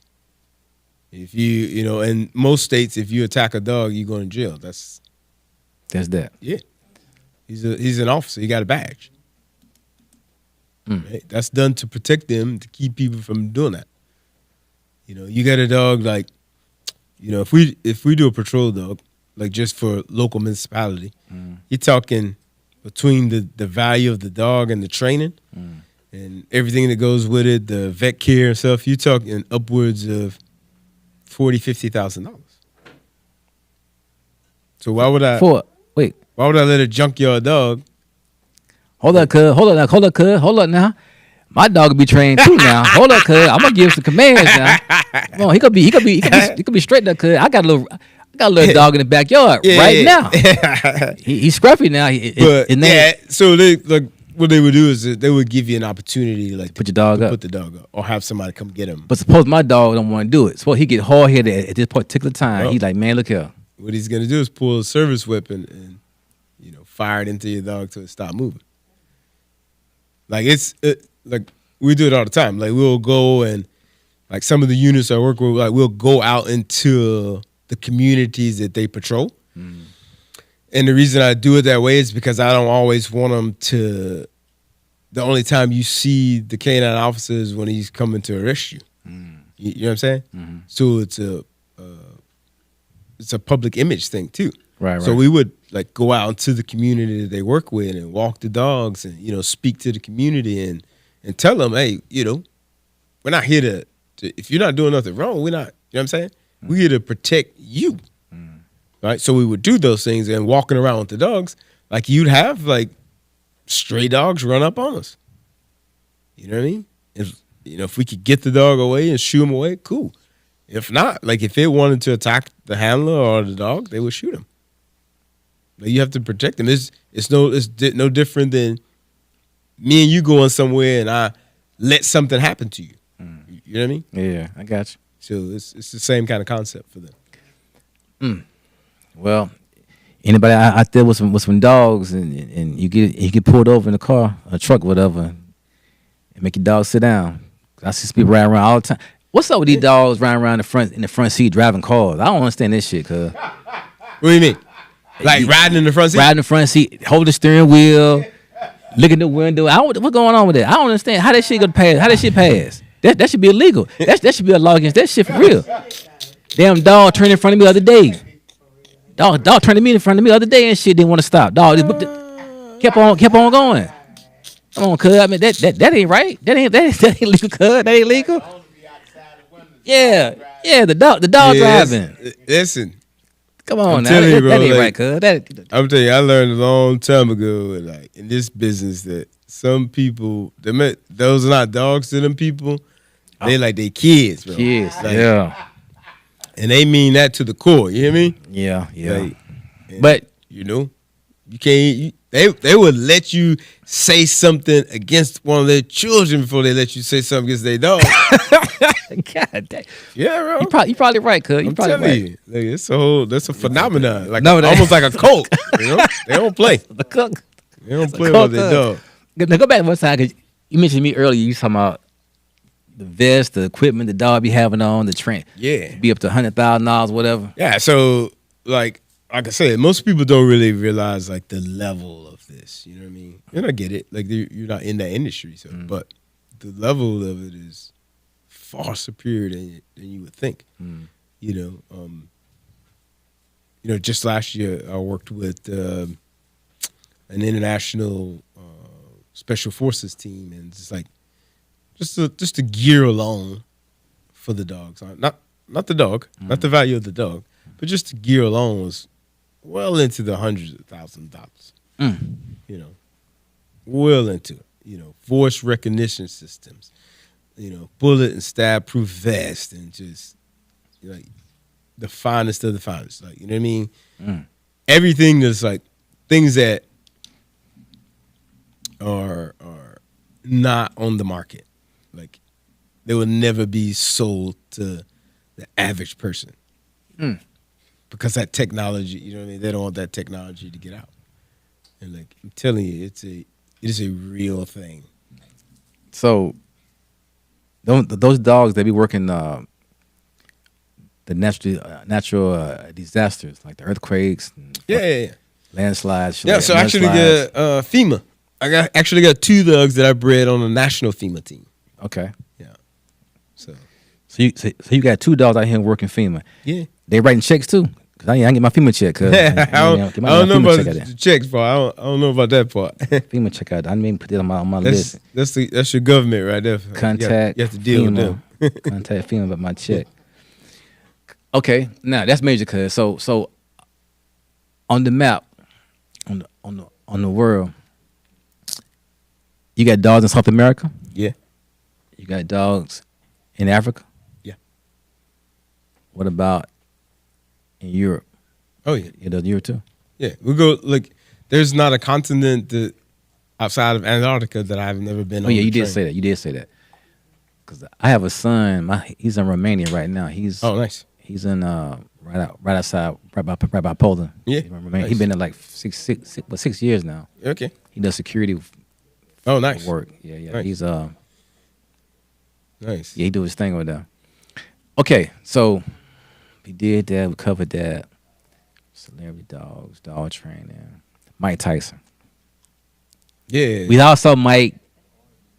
If you, in most states, if you attack a dog, you go to jail. That's that. Yeah. He's an officer. He got a badge. Right? That's done to protect them, to keep people from doing that. You got a dog like, if we do a patrol dog, like just for local municipality. You're talking between the value of the dog and the training and everything that goes with it, the vet care and stuff. You're talking upwards of $40,000-$50,000. So why would I let a junkyard dog? Hold up, now. My dog will be trained too now. Hold up, cuz. I'm gonna give some commands now. Come on, he could be straight there, cuz. I got a little dog in the backyard now. He's scruffy now. So they like what they would do is they would give you an opportunity to like put your dog up, put the dog up, or have somebody come get him. But suppose my dog don't want to do it. Suppose he get hard headed at this particular time. He's like, man, look here. What he's gonna do is pull a service weapon and fire it into your dog till it stop moving. Like like we do it all the time. Like we'll go and like some of the units I work with, like we'll go out into the communities that they patrol. And the reason I do it that way is because I don't always want them to. The only time you see the canine officer is when he's coming to arrest you. You know what I'm saying? So it's a public image thing too. Right. So we would like go out into the community that they work with and walk the dogs and speak to the community and tell them, hey, we're not here to if you're not doing nothing wrong, we're not. You know what I'm saying? We're here to protect you. Right. So we would do those things and walking around with the dogs, like you'd have like stray dogs run up on us. You know what I mean? If we could get the dog away and shoo him away, cool. If not, like if it wanted to attack the handler or the dog, they would shoot him. Like you have to protect them. It's no different than me and you going somewhere and I let something happen to you. You know what I mean? Yeah, I got you. So it's the same kind of concept for them. Well, anybody out there with some dogs and you get pulled over in a car, a truck, whatever, and make your dog sit down. I see people riding around all the time. What's up with these dogs riding around in the front seat driving cars? I don't understand this shit, cuz. What do you mean? Like riding in the front seat? Riding in the front seat, holding the steering wheel, looking the window. What's going on with that? I don't understand how that shit gonna pass. How that shit pass? That should be illegal. That should be a law against that shit for real. Damn dog turned in front of me the other day. Dog turned in front of me the other day and shit didn't want to stop. Dog kept on going. Come on, cuz. I mean that ain't right. That ain't legal, cuz. That ain't legal. Yeah, the dog driving. Listen. Come on, now. That ain't right, cuz. I'm telling you, I learned a long time ago, like in this business, that some people, those are not dogs to them people. They like they kids, bro. Kids, like, yeah. And they mean that to the core. You hear me? Yeah. Like, but you can't. They would let you say something against one of their children before they let you say something against their dog. God damn. Yeah, bro. You probably right, cuz. You probably right. You, like, that's a phenomenon. Like almost like a cult. They don't play. The cook. They don't play about their dog. Now go back one time, because you mentioned me earlier. You talking about the vest, the equipment the dog be having on, the train. Yeah. Be up to $100,000, whatever. Yeah. So like I said, most people don't really realize like the level of this. You know what I mean? And I get it. Like you're not in that industry, so but the level of it is far superior than you would think. Just last year I worked with an international special forces team, and it's like just the gear alone for the dogs, not the dog, not the value of the dog, but just the gear alone was well into the hundreds of thousands of dollars. Well into it. Voice recognition systems, bullet and stab proof vest, and just like the finest of the finest. Like, you know what I mean? Everything that's like things that are not on the market. Like they will never be sold to the average person. Because that technology, you know what I mean? They don't want that technology to get out. And like I'm telling you, it is a real thing. So those dogs, they be working the natural disasters like the earthquakes, and landslides. Yeah, so actually FEMA. I actually got 2 dogs that I bred on a national FEMA team. Okay. Yeah. So you got 2 dogs out here working FEMA. Yeah. They writing checks too, 'Cause I ain't get my FEMA check. Cause I don't know about the checks part. I don't know about that part. FEMA check out. I didn't even put that on my list. That's your government right there. Contact. You have to deal FEMA. with them. Contact FEMA about my check. Okay, now that's major. Cause so on the map, on the world, you got dogs in South America. Yeah. You got dogs in Africa. Yeah. What about in Europe? Oh yeah. It does Europe too. Yeah, we go like there's not a continent that outside of Antarctica that I've never been on. Oh yeah, you did say that. You did say that. Because I have a son. He's in Romania right now. He's nice. He's in right outside right by Poland. Yeah, nice. He's been there like 6 years now. Okay. He does security. Nice work. Yeah. Nice. He's nice. Yeah, he do his thing over there. Okay, so we did that. We covered that. Celebrity dogs, dog training. Mike Tyson. Yeah. We all saw Mike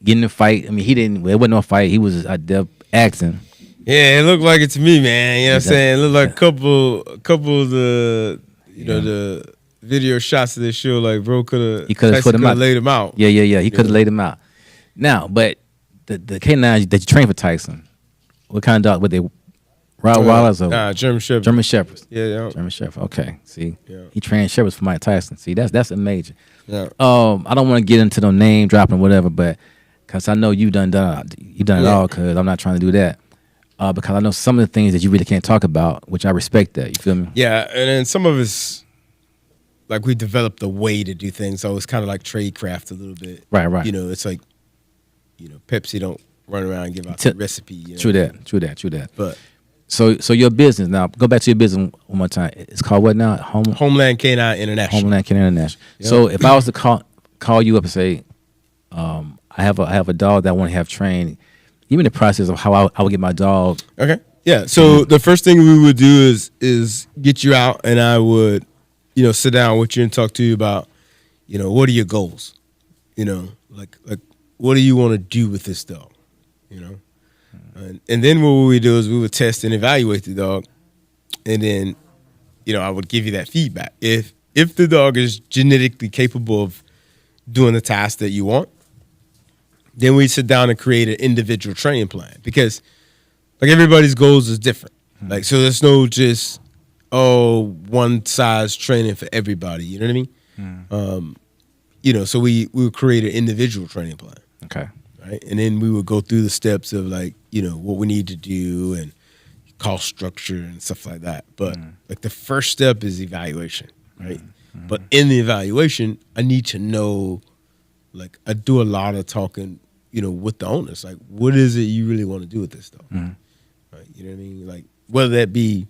get in the fight. I mean, it wasn't no fight. He was out there acting. Yeah, it looked like it to me, man. You know what I'm saying? It looked like a couple of the the video shots of this show, like bro could have put him out. Laid him out. Yeah. He could have laid him out. Now, but the canines that you train for Tyson, what kind of dog? Were they Rottweilers or German Shepherds? German Shepherds. Yeah. German Shepherd. Okay. See, yeah. He trained Shepherds for Mike Tyson. See, that's a major. Yeah. I don't want to get into the name dropping whatever, but because I know you done it all. Because I'm not trying to do that. Because I know some of the things that you really can't talk about, which I respect that. You feel me? Yeah, and then some of it's like we developed a way to do things, so it's kind of like trade craft a little bit. Right. You know, it's like Pepsi don't run around and give out the recipe. True that. But so your business now. Go back to your business one more time. It's called what now? Homeland Canine International. Homeland Canine International. Yep. So if I was to call you up and say, I have a dog that I want to have trained. Give me the process of how I would get my dog. Okay. Yeah. So the first thing we would do is get you out, and I would, sit down with you and talk to you about, what are your goals? Like what do you want to do with this dog? And then what we do is we would test and evaluate the dog, and then, I would give you that feedback. If the dog is genetically capable of doing the task that you want, then we sit down and create an individual training plan, because like everybody's goals is different. Mm-hmm. Like, so there's no just, one size training for everybody. You know what I mean? Mm-hmm. So we would create an individual training plan. Okay. Right. And then we would go through the steps of like, what we need to do and cost structure and stuff like that. But like the first step is evaluation. Right. Mm-hmm. But in the evaluation, I need to know, like, I do a lot of talking, with the owners. Like, what is it you really want to do with this dog? Mm-hmm. Right? You know what I mean? Like, whether that be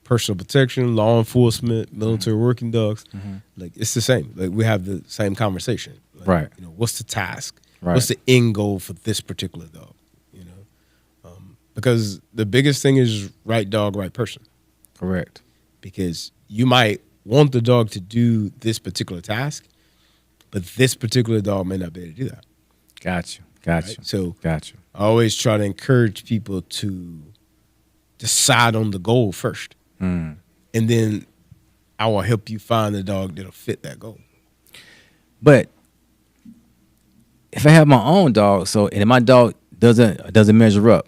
personal protection, law enforcement, military working dogs, like, it's the same. Like, we have the same conversation. Like, right. What's the task? Right. What's the end goal for this particular dog? Because the biggest thing is right dog, right person. Correct. Because you might want the dog to do this particular task, but this particular dog may not be able to do that. Got you. Right? So got you. I always try to encourage people to decide on the goal first. And then I will help you find the dog that'll fit that goal. But if I have my own dog, and my dog doesn't measure up,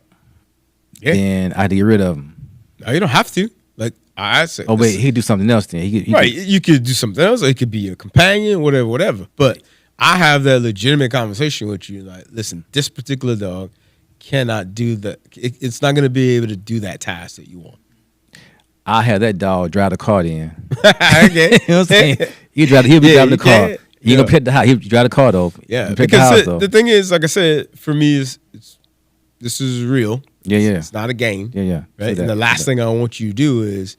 then I have to get rid of him. No, you don't have to. Like I said. Oh wait, he could do something else then. You could do something else, or it could be a companion, whatever. But I have that legitimate conversation with you. Like, listen, this particular dog cannot do that. It's not going to be able to do that task that you want. I have that dog drive the car then. Okay. You know what I'm saying? He'll be driving the car. You gonna pick the house. He'll drive the car though. Yeah. Because the thing is, like I said, for me this is real. Yeah. It's not a game. Yeah. Right. And the last thing I want you to do is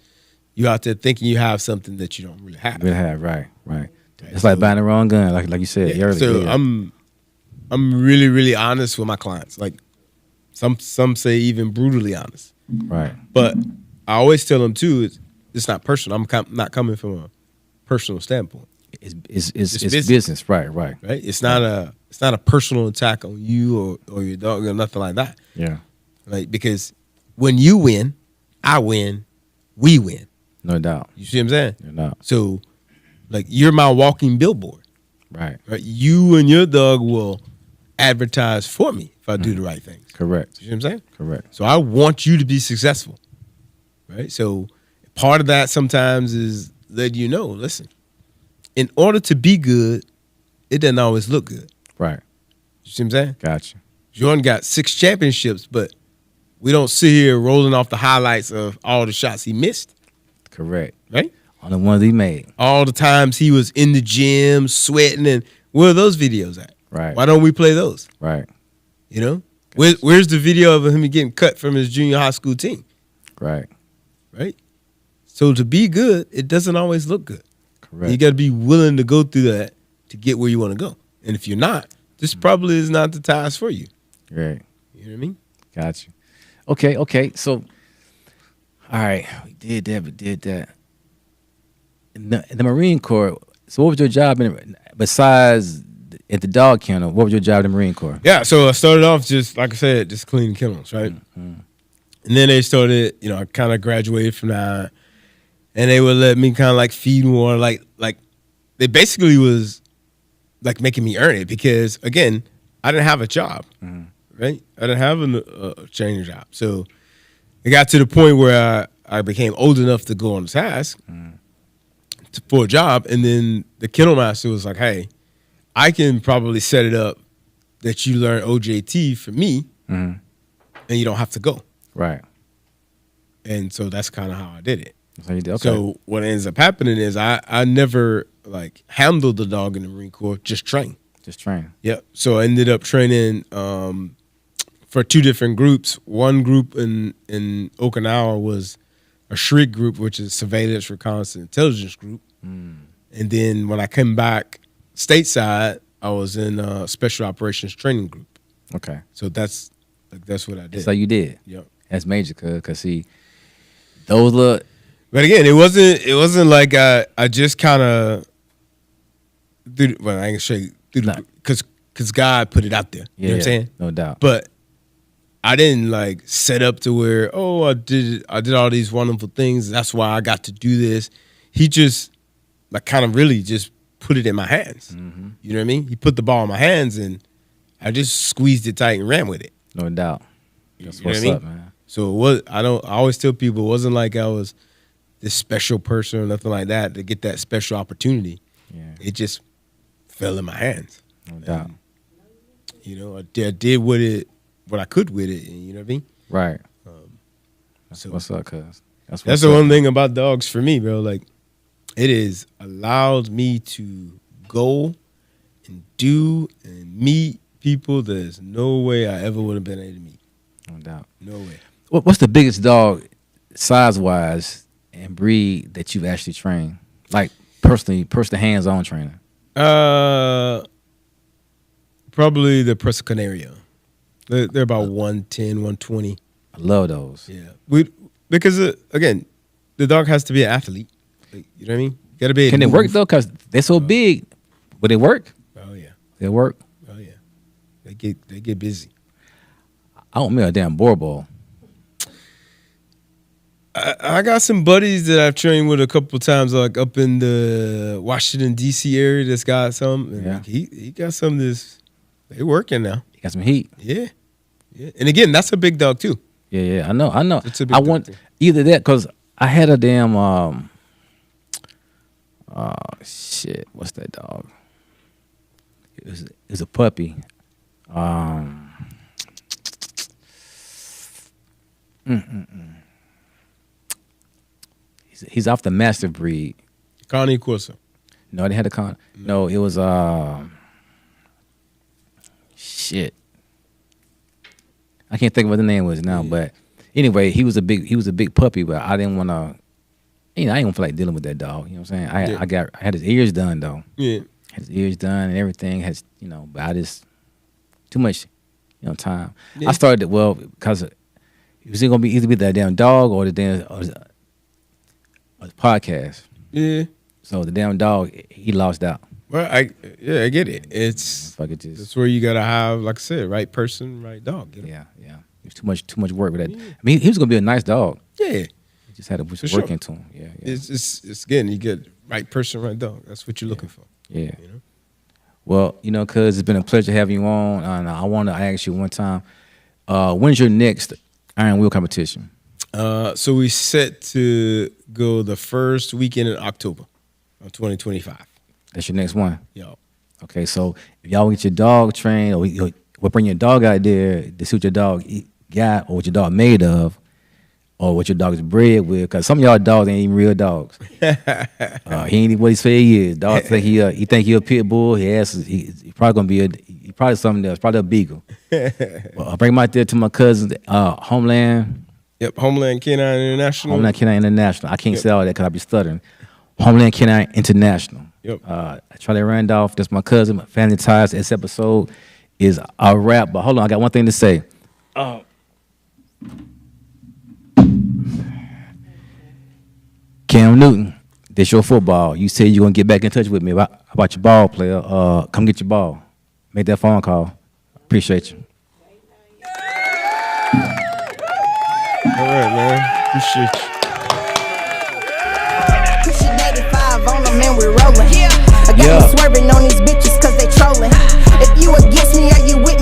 you out there thinking you have something that you don't really have. Right. It's like buying the wrong gun, like you said earlier. So I'm really, really honest with my clients. Like some say even brutally honest. Right. But I always tell them too, it's not personal. I'm not coming from a personal standpoint. It's business. Right. It's not a personal attack on you or your dog or nothing like that. Yeah. Right. Because when you win, I win, we win. No doubt. You see what I'm saying? No doubt. So, like, you're my walking billboard. Right. Right? You and your dog will advertise for me if I do the right things. Correct. You see what I'm saying? Correct. So I want you to be successful. Right? So part of that sometimes is letting you know, listen, in order to be good, it doesn't always look good. Right. You see what I'm saying? Gotcha. Jordan got 6 championships, but we don't sit here rolling off the highlights of all the shots he missed. Correct. Right? On the ones he made. All the times he was in the gym sweating, and where are those videos at? Right. Why don't we play those? Right. You know? Where's the video of him getting cut from his junior high school team? Right. Right? So to be good, it doesn't always look good. Correct. You got to be willing to go through that to get where you want to go. And if you're not, this probably is not the task for you. Right. You know what I mean? Gotcha. Okay. So, all right, we did that. In the Marine Corps, so what was your job besides at the dog kennel? What was your job in the Marine Corps? Yeah, so I started off just, like I said, just cleaning kennels, right? Mm-hmm. And then they started, I kind of graduated from that. And they would let me kind of like feed more, like they basically was like making me earn it because, again, I didn't have a job, right? I didn't have a training job. So it got to the point where I became old enough to go on the task for a job. And then the kennel master was like, hey, I can probably set it up that you learn OJT for me and you don't have to go. Right. And so that's kind of how I did it. So you did, okay. So what ends up happening is I never like handled the dog in the Marine Corps, just train. Just train. Yep. So I ended up training for 2 different groups. One group in Okinawa was a SHRIG group, which is Surveillance, Reconnaissance, Intelligence Group. And then when I came back stateside, I was in a Special Operations Training Group. Okay. So that's what I did. That's how you did. Yep. That's major, cause see, those look. But again, it wasn't like I just kind of, well, I ain't gonna say because God put it out there. You know what I'm saying? No doubt. But I didn't like set up to where, I did all these wonderful things. That's why I got to do this. He just like kind of really just put it in my hands. You know what I mean? He put the ball in my hands and I just squeezed it tight and ran with it. No doubt. That's You know what's what I mean? up, man. So it was, I always tell people it wasn't like I was this special person or nothing like that to get that special opportunity. Yeah. It just fell in my hands. No doubt. I did what I could with it. You know what I mean? Right. So what's up, cuz? That's the one thing about dogs for me, bro. Like, it has allowed me to go and do and meet people there's no way I ever would have been able to meet. No doubt. No way. What's the biggest dog, size-wise, and breed that you've actually trained? Like, personally hands-on training? Probably the Presa Canario. They're about 110, 120. I love those. Yeah. Because, again, the dog has to be an athlete. Like, you know what I mean? You gotta be able Can to they work, move. though? Because they're so big. Will they work? Oh, yeah. They work? Oh, yeah. They get busy. I don't mean a damn ball. I got some buddies that I've trained with a couple of times, like up in the Washington, D.C. area that's got some. And Yeah. He got some of this. They working now. You got some heat. Yeah. And again, that's a big dog too. Yeah, I know. It's a big I dog want too. either that, because I had a damn shit. What's that dog? It was a puppy. He's off the master breed. Connie Corso. No, they had a con. No, it was shit. I can't think of what the name was now, but anyway, he was a big puppy, but I didn't want to. I didn't even feel like dealing with that dog. You know what I'm saying? I had his ears done though. Yeah. Had his ears done and everything. But I just too much, time. Yeah. I started because it was gonna be either that damn dog or the damn or the podcast. Yeah. So the damn dog, he lost out. Well, I get it. It's Fuck it, just that's where you gotta have, like I said, right person, right dog. You know? yeah. It was too much work with that. I mean, he was gonna be a nice dog. Yeah. just had to put For some work sure. into him. Yeah. It's again, you get right person, right dog. That's what you're looking for. Yeah. You know? Well, cuz it's been a pleasure having you on. And I want to ask you one time, when's your next Iron Will competition? So we set to go the first weekend in October of 2025. That's your next one. Yo. Okay, so if y'all get your dog trained, or we'll bring your dog out there to see what your dog got, or what your dog made of, or what your dog is bred with. Because some of y'all dogs ain't even real dogs. He ain't what he say he is. Dog think he a pit bull. He probably gonna be he probably something else. Probably a beagle. Well, I'll bring him out there to my cousin, Homeland. Yep, Homeland Canine International. Homeland Canine International. I can't say all that because I be stuttering. Homeland Canine International. Yep. Charlie Randolph, that's my cousin. My family ties. This episode is a wrap. But hold on, I got one thing to say. Cam Newton, this your football. You said you're gonna get back in touch with me about your ball player. Come get your ball. Make that phone call. Appreciate you. All right, man. Appreciate you. Pushing 85 on them and we're rolling. I got me swerving on these bitches cause they trolling. If you against me, are you with